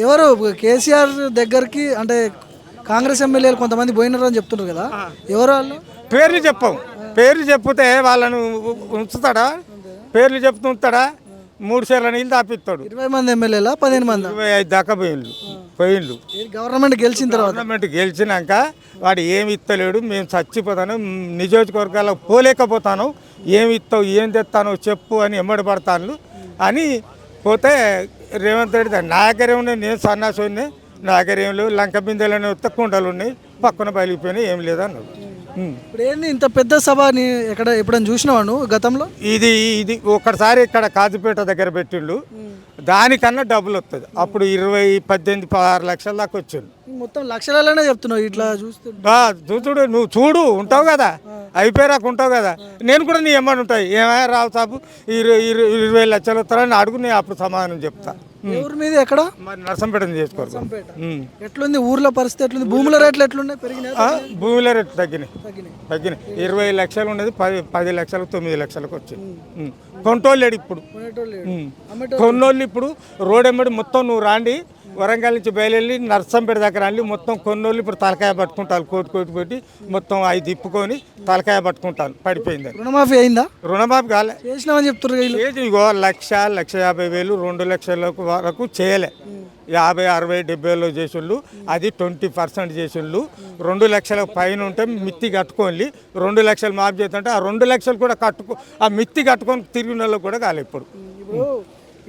ఎవరు కేసీఆర్ దగ్గరికి అంటే కాంగ్రెస్ ఎమ్మెల్యేలు కొంతమంది పోయినారు అని చెప్తున్నారు కదా, ఎవరు వాళ్ళు? పేర్లు చెప్పం. పేర్లు చెప్తే వాళ్ళను ఉంచుతాడా? పేర్లు చెప్తూ ఉంచుతాడా? 3 సేర్ల నీళ్ళు తాపిస్తాడు. 20 మంది ఎమ్మెల్యేలా 15 మంది? 25 దాకా పోయిండు. గవర్నమెంట్ గెలిచిన తర్వాత గవర్నమెంట్ గెలిచినాక వాడు ఏమి ఇస్తలేడు, మేము చచ్చిపోతాను, నియోజకవర్గాలకు పోలేకపోతాను, ఏమి ఇస్తావు ఏం తెస్తాను చెప్పు అని ఎమ్మడి పడతాను అని పోతే రేవంత్ రెడ్డి నా దగ్గరే ఉన్నాయి, నేను సన్నాసుని, నా దగ్గర ఏం లేవు, లంక బిందెలోనే వస్తే కుండలు ఉన్నాయి, పక్కన బయలిపోయినాయి, ఏం లేదన్నాడు. ఇప్పుడు ఏంది ఇంత పెద్ద సభ ఎక్కడ ఎప్పుడైనా చూసినావా నువ్వు గతంలో? ఇది ఒకసారి ఇక్కడ కాజుపేట దగ్గర పెట్టిండు, దానికన్నా డబ్బులు వస్తుంది. అప్పుడు 20, 18, 16 లక్షల దాకా వచ్చిండు. మొత్తం లక్షలలోనే చెప్తున్నావు ఇట్లా చూస్తుంటా. చూడు నువ్వు చూడు ఉంటావు కదా, అయిపోయాక ఉంటావు కదా, నేను కూడా నీ ఎమ్మడి ఉంటాయి. ఏమైనా రావు సాబు 20 లక్షలు వస్తారని అడుగు, నేను అప్పుడు సమాధానం చెప్తా. ఊరి మీద ఎక్కడ? మరి నర్సంపేట చేసుకోరు. ఎట్లుంది ఊర్లో పరిస్థితి? ఎట్లుంది? భూముల రేట్లు ఎట్లున్నాయి? పెరిగినాయి? భూముల రేట్లు తగ్గినాయి. 20 లక్షలు ఉండేది 10 లక్షలకు 9 లక్షలకు వచ్చింది. కొంటోళ్ళేడు ఇప్పుడు, కొన్నోళ్ళు ఇప్పుడు రోడ్ ఎమ్మడి మొత్తం నువ్వు రాండి, వరంగల్ నుంచి బయలుదేరి నర్సంపేట దగ్గర రండి, మొత్తం కొన్నోళ్ళు ఇప్పుడు తలకాయ పట్టుకుంటారు, కోటి పెట్టి మొత్తం 5 తిప్పుకొని తలకాయ పట్టుకుంటాను. పడిపోయింది. రుణమాఫీ అయిందా? రుణమాఫీ కాలే, చేసినామని చెప్తున్నారు. ఇగో 1,50,000 2 లక్షల వరకు చేయలే. 50, 60, 70లో చేసిండు, అది 20% చేసిండు. 2 లక్షల పైన ఉంటే మిత్తి కట్టుకోండి, 2 లక్షలు మాఫీ చేస్తుంటే ఆ 2 లక్షలు కూడా ఆ మిత్తి కట్టుకొని తిరిగిన వాళ్ళకి కూడా కాలే. ఇప్పుడు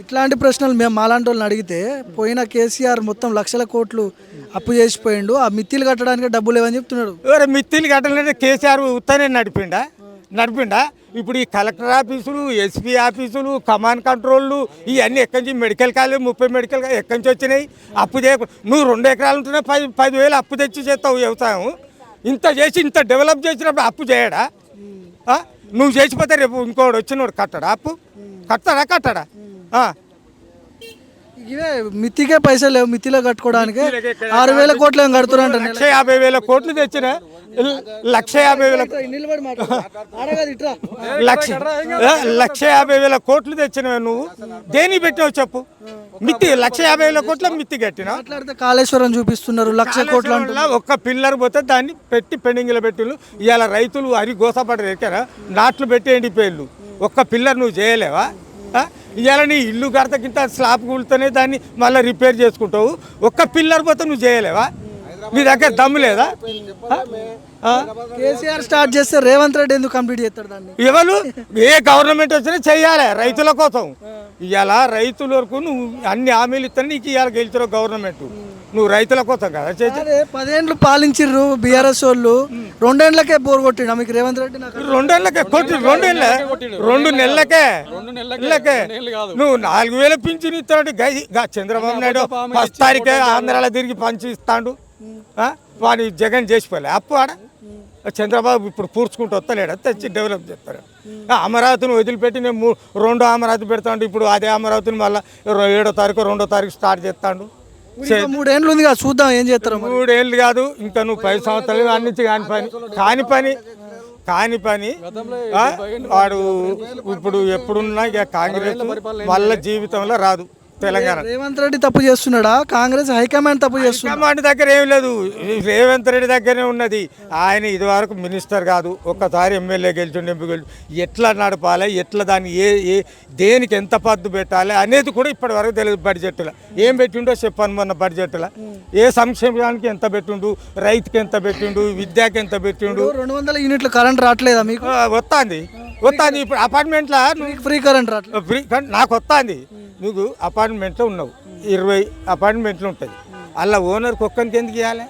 ఇట్లాంటి ప్రశ్నలు మేము మాలాంటి వాళ్ళని అడిగితే, పోయిన కేసీఆర్ మొత్తం లక్షల కోట్లు అప్పు చేసిపోయిండు, ఆ మిత్తిలు కట్టడానికి డబ్బులు లేవని చెప్తున్నాడు. మిత్తిలు కట్టాలంటే కేసీఆర్ ఉత్తనే నడిపిండా? ఇప్పుడు ఈ కలెక్టర్ ఆఫీసులు, ఎస్పీ ఆఫీసులు, కమాండ్ కంట్రోళ్ళు ఇవన్నీ ఎక్కడి నుంచి, మెడికల్ కాలేజ్ 30 మెడికల్ కాలేజ్ ఎక్కడి నుంచి వచ్చినాయి? అప్పు చేయకుండా నువ్వు 2 ఎకరాలు ఉంటేనే 10,000 అప్పు తెచ్చి చేస్తావు వ్యవసాయం. ఇంత చేసి ఇంత డెవలప్ చేసినప్పుడు అప్పు చేయడా? నువ్వు చేసిపోతే రేపు ఇంకోటి వచ్చినోడు కట్టడా? అప్పు కట్టడా? ఇవే మిత్తికే పైసలు లేవు, మిత్తిలో కట్టుకోవడానికి 6,000 కోట్లు ఏం కడుతున్నా? 1,50,000 కోట్లు తెచ్చిన 1,50,000 కోట్లు తెచ్చిన నువ్వు దేని పెట్టినావు చెప్పు? మిత్తి 1,50,000 కోట్ల మిత్తి కట్టినా. కాళేశ్వరం చూపిస్తున్నారు 1,00,000 కోట్ల. ఒక్క పిల్లర్ పోతే దాన్ని పెట్టి పెండింగ్లో పెట్టిళ్ళు. ఇవాళ రైతులు అరి గోసపడి ఎక్కారా, నాట్లు పెట్టి ఎండిపోయిళ్ళు. ఒక్క పిల్లర్ నువ్వు చేయలేవా? ఇవాళ నీ ఇల్లు కడతకింత స్లాబ్ కూలితేనే దాన్ని మళ్ళీ రిపేర్ చేసుకుంటావు. ఒక్క పిల్లర్ పోతే నువ్వు చేయలేవా? నీ దగ్గర దమ్ము లేదా? కేసీఆర్ స్టార్ట్ చేస్తే రేవంత్ రెడ్డి ఎందుకు కంప్లీట్ చేస్తాడు దాన్ని? ఎవరు ఏ గవర్నమెంట్ వచ్చినా చెయ్యాలి రైతుల కోసం. ఇవాళ రైతుల వరకు నువ్వు అన్ని హామీలు ఇస్తాను, నీకు ఇవాళ గెలిచిన గవర్నమెంట్ నువ్వు రైతుల కోసం కదా చేసి. 10 ఏళ్ళు పాలించిర్రు బీఆర్ఎస్ వాళ్ళు, 2 ఏళ్ళకే బోర్ కొట్టిండు మీకు రేవంత్ రెడ్డి. 2 ఏళ్ళకే కొట్టి 2 నెలలకే నువ్వు 4,000 పింఛన్ ఇస్తాడు. చంద్రబాబు నాయుడు 1 తారీఖే ఆంధ్రాలో తిరిగి పంచి ఇస్తాడు. వాడిని జగన్ చేసిపోలే అప్పు ఆడ. చంద్రబాబు ఇప్పుడు పూడ్చుకుంటూ వస్తలేడు, తెచ్చి డెవలప్ చేస్తారు. అమరావతిని వదిలిపెట్టి నేను 2వ అమరావతి పెడతాడు. ఇప్పుడు అదే అమరావతిని మళ్ళీ 7వ తారీఖు 2వ తారీఖు స్టార్ట్ చేస్తాడు. 3 ఏళ్ళు ఉంది కదా, చూద్దాం ఏం చేస్తారు. 3 ఏళ్ళు కాదు, ఇంకా నువ్వు 10 సంవత్సరాలు అన్నించి కాని పని వాడు ఇప్పుడు ఎప్పుడున్నా ఇక కాంగ్రెస్ మళ్ళీ జీవితంలో రాదు తెలంగాణ. రేవంత్ రెడ్డి తప్పు చేస్తున్నాడా? కాంగ్రెస్ హైకమాండ్ తప్పు చేస్తున్నా? హైకమాండ్ దగ్గర ఏం లేదు, రేవంత్ రెడ్డి దగ్గరనే ఉన్నది. ఆయన ఇదివరకు మినిస్టర్ కాదు, ఒక్కసారి ఎమ్మెల్యే గెలిచిండు, ఎంపీ గెలిచి ఎట్లా నడపాలి, ఎట్లా దాన్ని దేనికి ఎంత పద్దు పెట్టాలి అనేది కూడా ఇప్పటి వరకు తెలియదు. బడ్జెట్లో ఏం పెట్టిండో చెప్పాను మొన్న. బడ్జెట్లో ఏ సంక్షేమానికి ఎంత పెట్టిండు, రైతుకి ఎంత పెట్టిండు, విద్యకి ఎంత పెట్టిండు. 200 యూనిట్లు కరెంట్ రావట్లేదా మీకు? వస్తుంది ఇప్పుడు అపార్ట్మెంట్లో ఫ్రీ కరెంట్ రావట్లేదు. ఫ్రీ నాకు వస్తుంది. నువ్వు అపార్ట్మెంట్లో ఉన్నావు, 20 అపార్ట్మెంట్లు ఉంటుంది. అలా ఓనర్కి ఒక్కరికి ఎందుకు ఇవ్వాలి?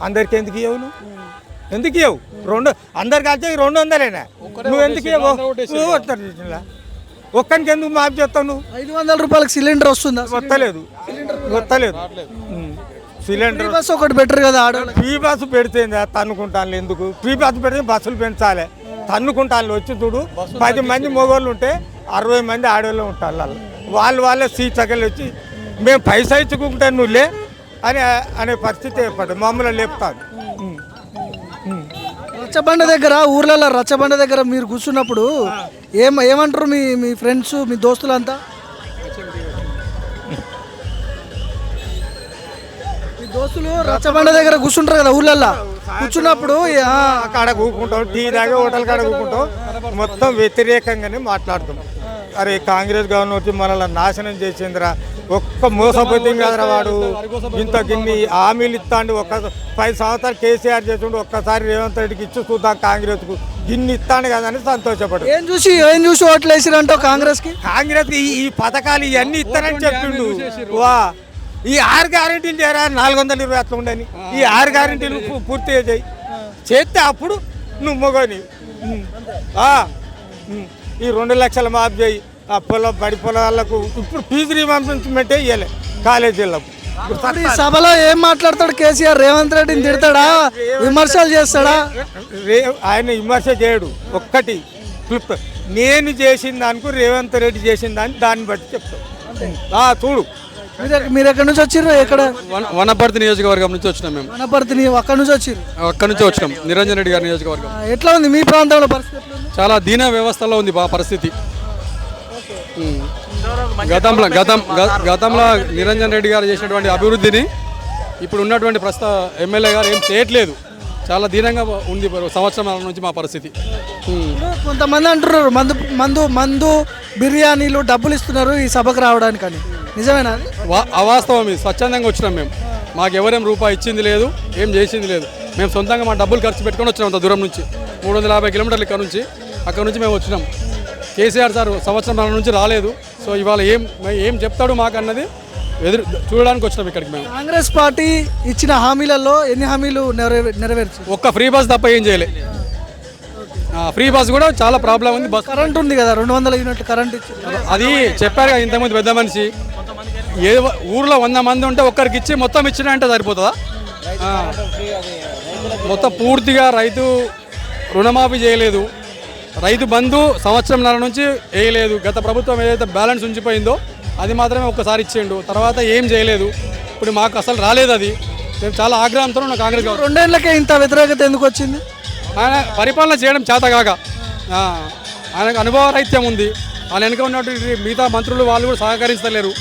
అందరికి ఎందుకు ఇవ్వవు? నువ్వు ఎందుకు ఇవ్వవు? అందరికి కలిసి 200 నువ్వు ఎందుకు ఇవ్వవు? ఒక్కరికి ఎందుకు మాఫీ చేస్తావు? నువ్వు 500 రూపాయలకు సిలిండర్ వస్తుందా? వస్తలేదు. సిలిండర్ బస్ ఒకటి బెటర్ కదా. ఫ్రీ బస్సు పెడితే తన్నుకుంటాను. ఎందుకు ఫ్రీ బస్సు పెడితే బస్సులు పెంచాలి? తన్నుకుంటాను. వచ్చి చూడు, 10 మంది మగవాళ్ళు ఉంటే 60 మంది ఆడవాళ్ళు ఉంటారు. వాళ్ళే సీట్ సగలు వచ్చి మేము పైసా ఇచ్చుకుంటే నువ్వులే అనే పరిస్థితి ఏర్పడింది. మమ్మల్ని లేపుతాను. రచ్చబండ దగ్గర, ఊర్లలో రచ్చబండ దగ్గర మీరు కూర్చున్నప్పుడు ఏమంటారు మీ ఫ్రెండ్స్, మీ దోస్తులంతా? ఈ దోస్తులు రచ్చబండ దగ్గర కూర్చుంటారు కదా ఊళ్ళల్లో, కూర్చున్నప్పుడు కాడ కూకుంటాం, టీ దాకా హోటల్ కాడ కూకుంటాం, మొత్తం వ్యతిరేకంగానే మాట్లాడుతాం. అరే కాంగ్రెస్ గవర్నమెంట్ మనల్ని నాశనం చేసిందిరా, ఒక్క మోసపోతే కాదురా వాడు, ఇంత గిన్ని హామీలు ఇస్తాండు, ఒక 5 సంవత్సరాలు కేసీఆర్ చేస్తుండు, ఒక్కసారి రేవంత్ రెడ్డికి ఇచ్చి చూద్దాం కాంగ్రెస్కు, గిన్ని ఇస్తాను కదా అని సంతోషపడు. ఏం చూసి ఓట్లు వేసిరంటో కాంగ్రెస్కి ఈ పథకాలు ఇవన్నీ ఇస్తానని చెప్పిండు. వా ఈ 6 గ్యారెంటీలు చేయరా, 420 అట్లా ఉండని, ఈ 6 గ్యారెంటీలు పూర్తిగా చేస్తే అప్పుడు నువ్వు మొగని. ఈ 2 లక్షల మాఫ్ చేయి, ఆ బడి పొలాలకు ఇప్పుడు ఫీజు రీయింబర్స్మెంటే ఇవ్వలే కాలేజీలకు. ఈ సభలో ఏం మాట్లాడతాడు కేసీఆర్? రేవంత్ రెడ్డిని తిడతాడా, విమర్శలు చేస్తాడా? ఆయన విమర్శ చేయడు, ఒక్కటి క్లిప్ నేను చేసిన దానికి రేవంత్ రెడ్డి చేసిన దాన్ని బట్టి చెప్తాను. చూడు మీరు ఎక్కడి నుంచి వచ్చిర్రు? ఎక్కడ? వనపర్తి నియోజకవర్గం నుంచి వచ్చినాం మేము. వనపర్తి అక్కడ నుంచి వచ్చిర్రు? అక్కడ నుంచి వచ్చినాం, నిరంజన్ రెడ్డి గారి నియోజకవర్గం. ఎట్లా ఉంది మీ ప్రాంతంలో పరిస్థితి? చాలా దీన వ్యవస్థలో ఉంది పరిస్థితి. గతంలో నిరంజన్ రెడ్డి గారు చేసినటువంటి అభివృద్ధిని ఇప్పుడు ఉన్నటువంటి ప్రస్తుత ఎమ్మెల్యే గారు ఏం చేయట్లేదు. చాలా దీనంగా ఉంది సంవత్సరాల నుంచి మా పరిస్థితి. కొంతమంది అంటున్నారు మందు బిర్యానీలు డబ్బులు ఇస్తున్నారు ఈ సభకు రావడానికి అని, నిజమేనా? అవాస్తవం. ఇది స్వచ్ఛందంగా వచ్చినాం మేము, మాకు ఎవరేం రూపాయి ఇచ్చింది లేదు, ఏం చేసింది లేదు. మేము సొంతంగా మా డబ్బులు ఖర్చు పెట్టుకొని వచ్చినాం అంత దూరం నుంచి, 350 కిలోమీటర్లు అక్కడ నుంచి మేము వచ్చినాం. కేసీఆర్ సార్ సంవత్సరం నుంచి రాలేదు. సో ఇవాళ ఏం చెప్తాడు మాకు అన్నది ఎదురు చూడడానికి వచ్చినాం ఇక్కడికి మేము. కాంగ్రెస్ పార్టీ ఇచ్చిన హామీలలో ఎన్ని హామీలు నెరవేర్చి? ఒక్క ఫ్రీ బస్ తప్ప ఏం చేయలే. ఫ్రీ బస్ కూడా చాలా ప్రాబ్లం ఉంది. బస్ కరెంట్ ఉంది కదా, 200 యూనిట్లు కరెంట్ ఇచ్చి, అది చెప్పారు కదా ఇంతకుముందు పెద్ద మనిషి. ఏ ఊర్లో 100 మంది ఉంటే ఒక్కరికి ఇచ్చి మొత్తం ఇచ్చినా అంటే సరిపోతుందా? మొత్తం పూర్తిగా రైతు రుణమాఫీ చేయలేదు, రైతు బంధు సంవత్సరంన్నర నుంచి వేయలేదు. గత ప్రభుత్వం ఏదైతే బ్యాలెన్స్ ఉంచిపోయిందో అది మాత్రమే ఒక్కసారి ఇచ్చిండు, తర్వాత ఏం చేయలేదు. ఇప్పుడు మాకు అసలు రాలేదు. అది మేము చాలా ఆగ్రహంతో ఉన్న కాంగ్రెస్ గవర్నమెంట్. 2 ఏళ్ళకే ఇంత వ్యతిరేకత ఎందుకు వచ్చింది? ఆయన పరిపాలన చేయడం చేతగాక, ఆయనకు అనుభవరైత్యం ఉంది. ఆయన వెనుక ఉన్నటువంటి మిగతా మంత్రులు వాళ్ళు కూడా సహకరిస్తలేరు,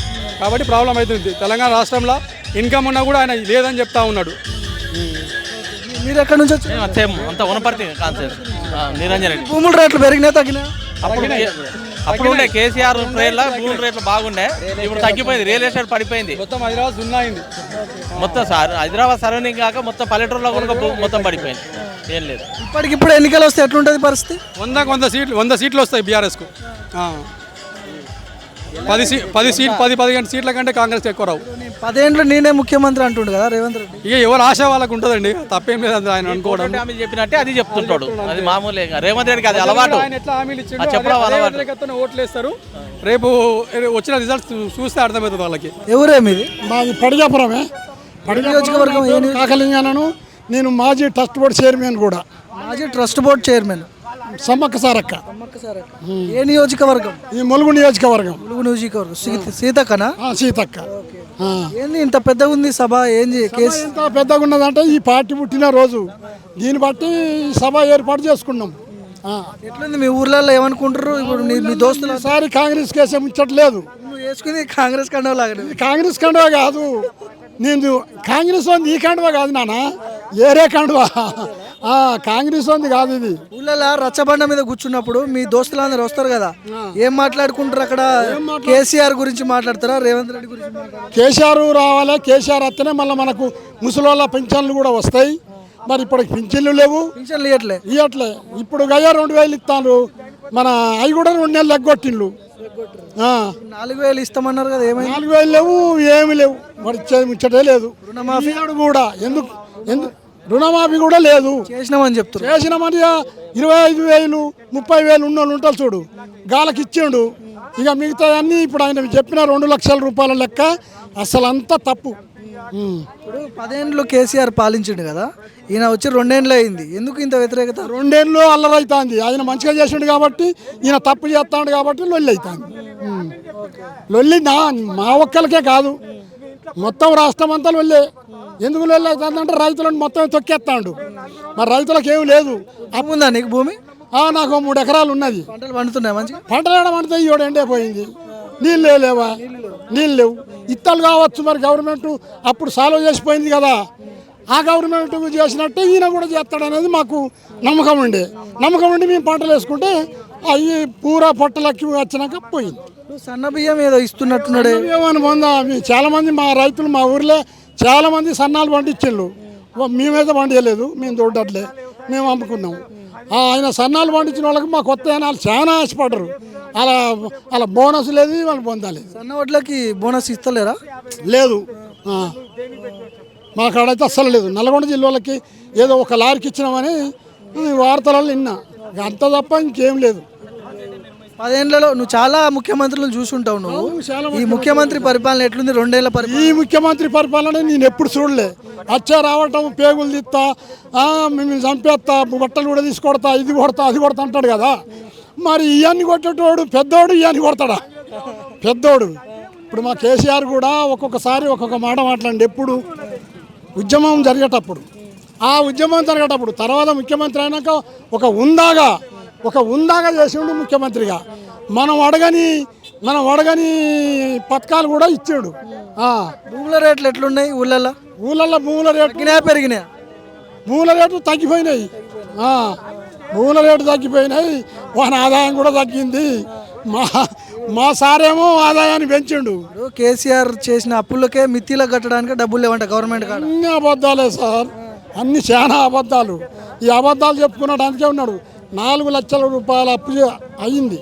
కాబట్టి ప్రాబ్లం అవుతుంది. తెలంగాణ రాష్ట్రంలో ఇన్కమ్ ఉన్నా కూడా ఆయన లేదని చెప్తా ఉన్నాడు. మీరు ఎక్కడి నుంచి వచ్చి? అంత వనపర్తి నిరంజన్ రెడ్డి. భూముల రేట్లు పెరిగినా తగ్గినా? అప్పుడు ఉండే కేసీఆర్ ట్రైన్లో భూముల రేట్లు బాగుండే, ఇప్పుడు తగ్గిపోయింది. రియల్ ఎస్టేట్ పడిపోయింది మొత్తం. హైదరాబాద్ సున్నాయింది మొత్తం. హైదరాబాద్ సరౌండింగ్ కాక మొత్తం పల్లెటూరులో కూడా మొత్తం పడిపోయింది. ఏం లేదు. ఇప్పటికిప్పుడు ఎన్నికలు వస్తే ఎట్లుంటుంది పరిస్థితి? 100 సీట్లు వస్తాయి బీఆర్ఎస్కు. 10-15 సీట్ల కంటే కాంగ్రెస్ ఎక్కువ రావు. 10 ఏళ్ళు నేనే ముఖ్యమంత్రి అంటుండు కదా రేవంత్ రెడ్డి. ఇక ఎవరు ఆశ వాళ్ళకు ఉంటుందండి, తప్పేం లేదు ఆయన అనుకోవడం. హామీలు చెప్పినట్టే అది చెప్తుంటాడు, అది మామూలే. రేవంత్ రెడ్డికి అది అలవాటు. ఆయన ఎట్లా హామీలు ఇచ్చాడు, ఓట్లు వేస్తారు. రేపు వచ్చిన రిజల్ట్స్ చూస్తే అర్థమవుతుంది వాళ్ళకి. ఎవరేమిది? మాది పడిగాపురమే, నియోజకవర్గం. కాకలింగానను. నేను మాజీ ట్రస్ట్ బోర్డు చైర్మన్ కూడా. మాజీ trust board chairman Sammakka Sarakka. ఏ నియోజకవర్గం? ఈ ములుగు నియోజకవర్గం. ములుగు నియోజకవర్గం. సీతక్కనా? సీతక్క. ఏంది ఇంత పెద్దగా ఉంది సభ? ఏంది కేసు ఇంత పెద్దగా ఉన్నదంటే ఈ పార్టీ పుట్టిన రోజు, దీన్ని బట్టి సభ ఏర్పాటు చేసుకున్నాం. ఎట్లుంది మీ ఊర్లలో? ఏమనుకుంటారు ఇప్పుడు మీ దోస్తులు? ఈసారి కాంగ్రెస్ కేసే ముచ్చట్లేదు. నువ్వు వేసుకుని కాంగ్రెస్ కండవ లాగా? కాంగ్రెస్ కండువా కాదు, నేను కాంగ్రెస్ ఉంది. ఈ కండువా కాదు నాన్న, ఏరే కండువా. కాంగ్రెస్ ఉంది కాదు ఇది. ఊళ్ళలో రచ్చబండ మీద కూర్చున్నప్పుడు మీ దోస్తులందరూ వస్తారు కదా, ఏం మాట్లాడుకుంటారు అక్కడ? కేసీఆర్ గురించి మాట్లాడతారా, రేవంత్ రెడ్డి గురించి మాట్లాడతారా? కేసీఆర్ రావాలి, కేసీఆర్ వస్తేనే మళ్ళీ మనకు ముసలోళ్ళ పింఛన్లు కూడా వస్తాయి. మరి ఇప్పుడు పింఛన్లు లేవు, పింఛన్లు ఇవ్వట్లే. ఇప్పుడు గయ్యా 2000 ఇస్తాను, మన అవి కూడా 2 నెలలు ఎగ్గొట్టిండ్లు. 4000 ఇస్తామన్నారు కదా, ఏమైంది? 4000 లేవు, ఏమి లేవు. మరి ముచ్చటే లేదు. రుణమాఫీ కూడా ఎందుకు రుణమాఫీ కూడా లేదు. చేసినామని చెప్తారు. చేసినామని 25,000 30,000 ఉన్నోళ్ళు ఉంటారు చూడు, గాలకి ఇచ్చిండు. ఇక మిగతా అన్నీ ఇప్పుడు ఆయన చెప్పిన 2 లక్షల రూపాయల లెక్క అసలు అంతా తప్పు. ఇప్పుడు 10 ఏళ్ళు కేసీఆర్ పాలించిండు కదా, ఈయన వచ్చి 2 ఏళ్ళు అయింది. ఎందుకు ఇంత వ్యతిరేకత? 2 ఏళ్ళు అల్లరైతుంది. ఆయన మంచిగా చేసిండు కాబట్టి, ఈయన తప్పు చేస్తాడు కాబట్టి లొల్లి అవుతుంది. లొల్లి మా ఒక్కరికే కాదు, మొత్తం రాష్ట్రం అంతా లొల్లే. ఎందుకు లొల్లి అవుతుందంటే రైతులను మొత్తం తొక్కేస్తాడు. మరి రైతులకు ఏమి లేదు. ఉందా నీకు భూమి? నాకు 3 ఎకరాలు ఉన్నది. పంటలు పండుతున్నాయి మంచిగా? పంటలు ఏడ పండుతాయి, 7 ఎండే పోయింది, నీళ్ళు లేవా. నీళ్ళు లేవు. ఇత్తలు కావచ్చు మరి గవర్నమెంట్ అప్పుడు సాల్వ్ చేసిపోయింది కదా, ఆ గవర్నమెంట్ చేసినట్టే ఈయన కూడా చేస్తాడనేది మాకు నమ్మకం ఉండి మేము పంటలు వేసుకుంటే అవి పూరా పొట్టలకి వచ్చినాక పోయింది. సన్న బియ్యం ఏదో ఇస్తున్నట్టున్నాడే. ఏమని పొందా చాలామంది మా రైతులు మా ఊర్లో చాలామంది సన్నాలు పండించిండ్రు, మేమైతే పండించలేదు, మేము దొడ్డట్లే మేము అమ్ముకున్నాము. ఆయన సన్నాలు పండించిన వాళ్ళకి మా కొత్త జనాలు చాలా ఆశపడరు, అలా బోనస్ లేదు వాళ్ళు పొందాలి. సన్న వడ్లకి బోనస్ ఇస్తలేరా? లేదు మా కాడైతే అస్సలు లేదు. నల్గొండ జిల్లాలకి ఏదో ఒక లారీకి ఇచ్చినామని వార్తలలో విన్నా, అంత తప్ప ఇంకేం లేదు. 10 ఏళ్లలో నువ్వు చాలా ముఖ్యమంత్రులను చూసుంటావు. నువ్వు ఈ ముఖ్యమంత్రి పరిపాలన ఎట్లుంది? 2 ఏళ్ల పరిపాలన. ఈ ముఖ్యమంత్రి పరిపాలన నేను ఎప్పుడు చూడలే. వచ్చా రావటం, పేగులు తీస్తా, మిమ్మల్ని చంపేస్తా, బట్టలు కూడా తీసుకొడతా, ఇది కొడతా అది కొడతా అంటాడు కదా. మరి ఇవన్నీ కొట్టేటోడు పెద్దోడు, ఇవన్నీ కొడతాడా పెద్దోడు? ఇప్పుడు మా కేసీఆర్ కూడా ఒక్కొక్కసారి ఒక్కొక్క మాట మాట్లాడండి. ఎప్పుడు ఉద్యమం జరిగేటప్పుడు, ఆ ఉద్యమం జరిగేటప్పుడు తర్వాత ముఖ్యమంత్రి అయినాక ఒక ఉందాగా చేసిండు ముఖ్యమంత్రిగా. మనం అడగని పథకాలు కూడా ఇచ్చాడు. భూముల రేట్లు ఎట్లున్నాయి ఊళ్ళల్లో? భూముల రేట్లు పెరిగినాయి, భూముల రేట్లు తగ్గిపోయినాయి. వాని ఆదాయం కూడా తగ్గింది. మా సారేమో ఆదాయాన్ని పెంచిండు. కేసీఆర్ చేసిన అప్పులకే మిత్తిలో కట్టడానికి డబ్బులు లేవంట గవర్నమెంట్ కాడ. అన్ని అబద్ధాలే సార్, అన్ని చాలా అబద్ధాలు. ఈ అబద్ధాలు చెప్పుకున్నడానికి ఉన్నాడు. 4 లక్షల రూపాయల అప్పు అయ్యింది,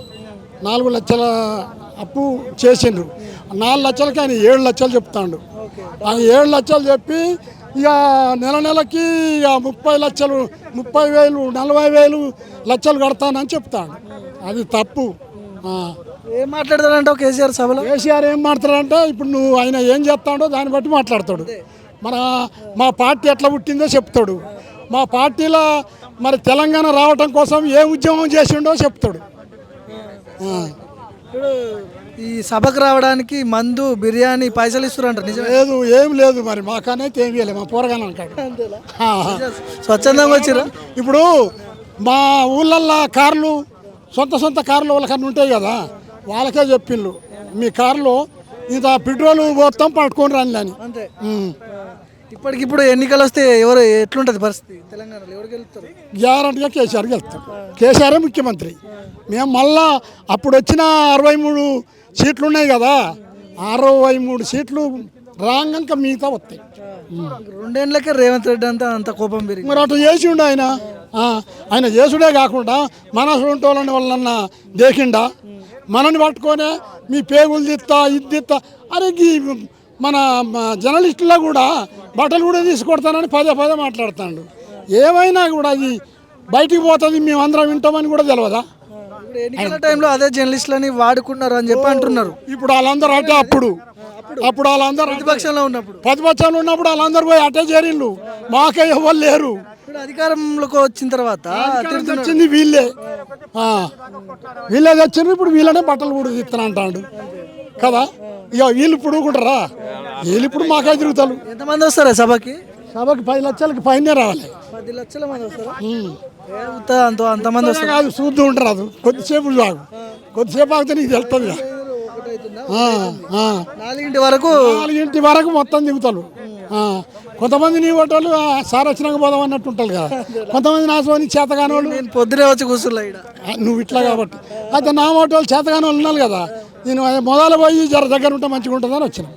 4 లక్షల అప్పు చేసిండ్రు. 4 లక్షలకి ఆయన 7 లక్షలు చెప్తాడు. ఆయన 7 లక్షలు చెప్పి ఇక నెలకి ఇక 30 లక్షలు, 30,000, 40,000 లక్షలు కడతానని చెప్తాడు. అది తప్పు. ఏం మాట్లాడతాడంటావు కేసీఆర్ సభలో? కేసీఆర్ ఏం మాట్లాడారంటే ఇప్పుడు నువ్వు ఆయన ఏం చెప్తాడో దాన్ని బట్టి మాట్లాడతాడు. మా పార్టీ ఎట్లా పుట్టిందో చెప్తాడు. మా పార్టీలో మరి తెలంగాణ రావటం కోసం ఏ ఉద్యమం చేసిండో చెప్తాడు. ఇప్పుడు ఈ సభకు రావడానికి మందు, బిర్యానీ పైసలు ఇస్తున్నారు నిజమే? లేదు, ఏం లేదు. మరి మాకనైతే ఏం చేయలేదు, మా పోరగానే అంటాడు. స్వచ్ఛందంగా వచ్చిరా? ఇప్పుడు మా ఊళ్ళల్లో కార్లు, సొంత కార్లు వాళ్ళకన్నా ఉంటాయి కదా, వాళ్ళకే చెప్పిండ్రు మీ కారులో ఇంత పెట్రోల్ పోతాం పట్టుకొని రాని అని. అంతే. ఇప్పటికిప్పుడు ఎన్నికలు వస్తే ఎవరు ఎట్లుంటుంది పరిస్థితి తెలంగాణలో? ఎవరు గెలుస్తారు? గ్యారంటీగా కేసీఆర్ గెలుస్తాడు. కేసీఆరే ముఖ్యమంత్రి. మేము మళ్ళా అప్పుడు వచ్చిన 63 సీట్లు ఉన్నాయి కదా, 63 సీట్లు రాంగంక మిగతా వస్తాయి. 2 ఏళ్ళకే రేవంత్ రెడ్డి అంత కోపం పెరిగి మరి అటు చేసిండు ఆయన చేసుడే కాకుండా మన వాళ్ళని వాళ్ళన్న దేకిండా, మనని పట్టుకొనే మీ పేగులు తీస్తా, ఇది తీస్తా. అరే మన జర్నలిస్టుల్లో కూడా బట్టలు కూడా తీసుకొడతానని పదే మాట్లాడుతాడు. ఏమైనా కూడా అది బయటికి పోతుంది, మేమందరం వింటామని కూడా తెలియదా? ఎన్నికల టైంలో అదే జర్నలిస్టులని వాడుకున్నారు అని చెప్పి అంటున్నారు. ఇప్పుడు వాళ్ళందరూ అంటే అప్పుడు వాళ్ళందరూ ప్రతిపక్షంలో ఉన్నప్పుడు వాళ్ళందరూ పోయి అటే చేరిళ్ళు, మాకే ఎవరు లేరు. ఇప్పుడు అధికారంలోకి వచ్చిన తర్వాత వచ్చింది వీళ్ళే తెచ్చిండ్రు. ఇప్పుడు వీళ్ళనే బట్టలు కూడా తీస్తాను అంటాడు కదా. ఇక వీళ్ళు ఇప్పుడు ఊరుకుంటారా? వీళ్ళు ఇప్పుడు మాకే తిరుగుతారు. ఎంతమంది వస్తారా సభకి? 10 లక్షలకి పైనే రావాలి. 10 లక్షల మంది వస్తారా? అంతమంది వస్తారు కాదు, చూస్తూ ఉంటారు. అది కొద్దిసేపు ఆగితే నీకు తెలుస్తుంది. 4 వరకు మొత్తం దిగుతారు. కొంతమంది నీ ఓటోళ్ళు సార్ వచ్చినాక పోదాం అన్నట్టు ఉంటారు కదా, కొంతమంది నా సోని చేతగాని వాళ్ళు. నేను పొద్దునే వచ్చి కూర్చున్నా నువ్వు ఇట్లా కాబట్టి. అయితే నా ఓటోళ్ళు చేతగాని వాళ్ళు ఉన్నారు కదా, నేను మొదలు పోయి దగ్గర ఉంటే మంచిగా ఉంటుందని వచ్చిన.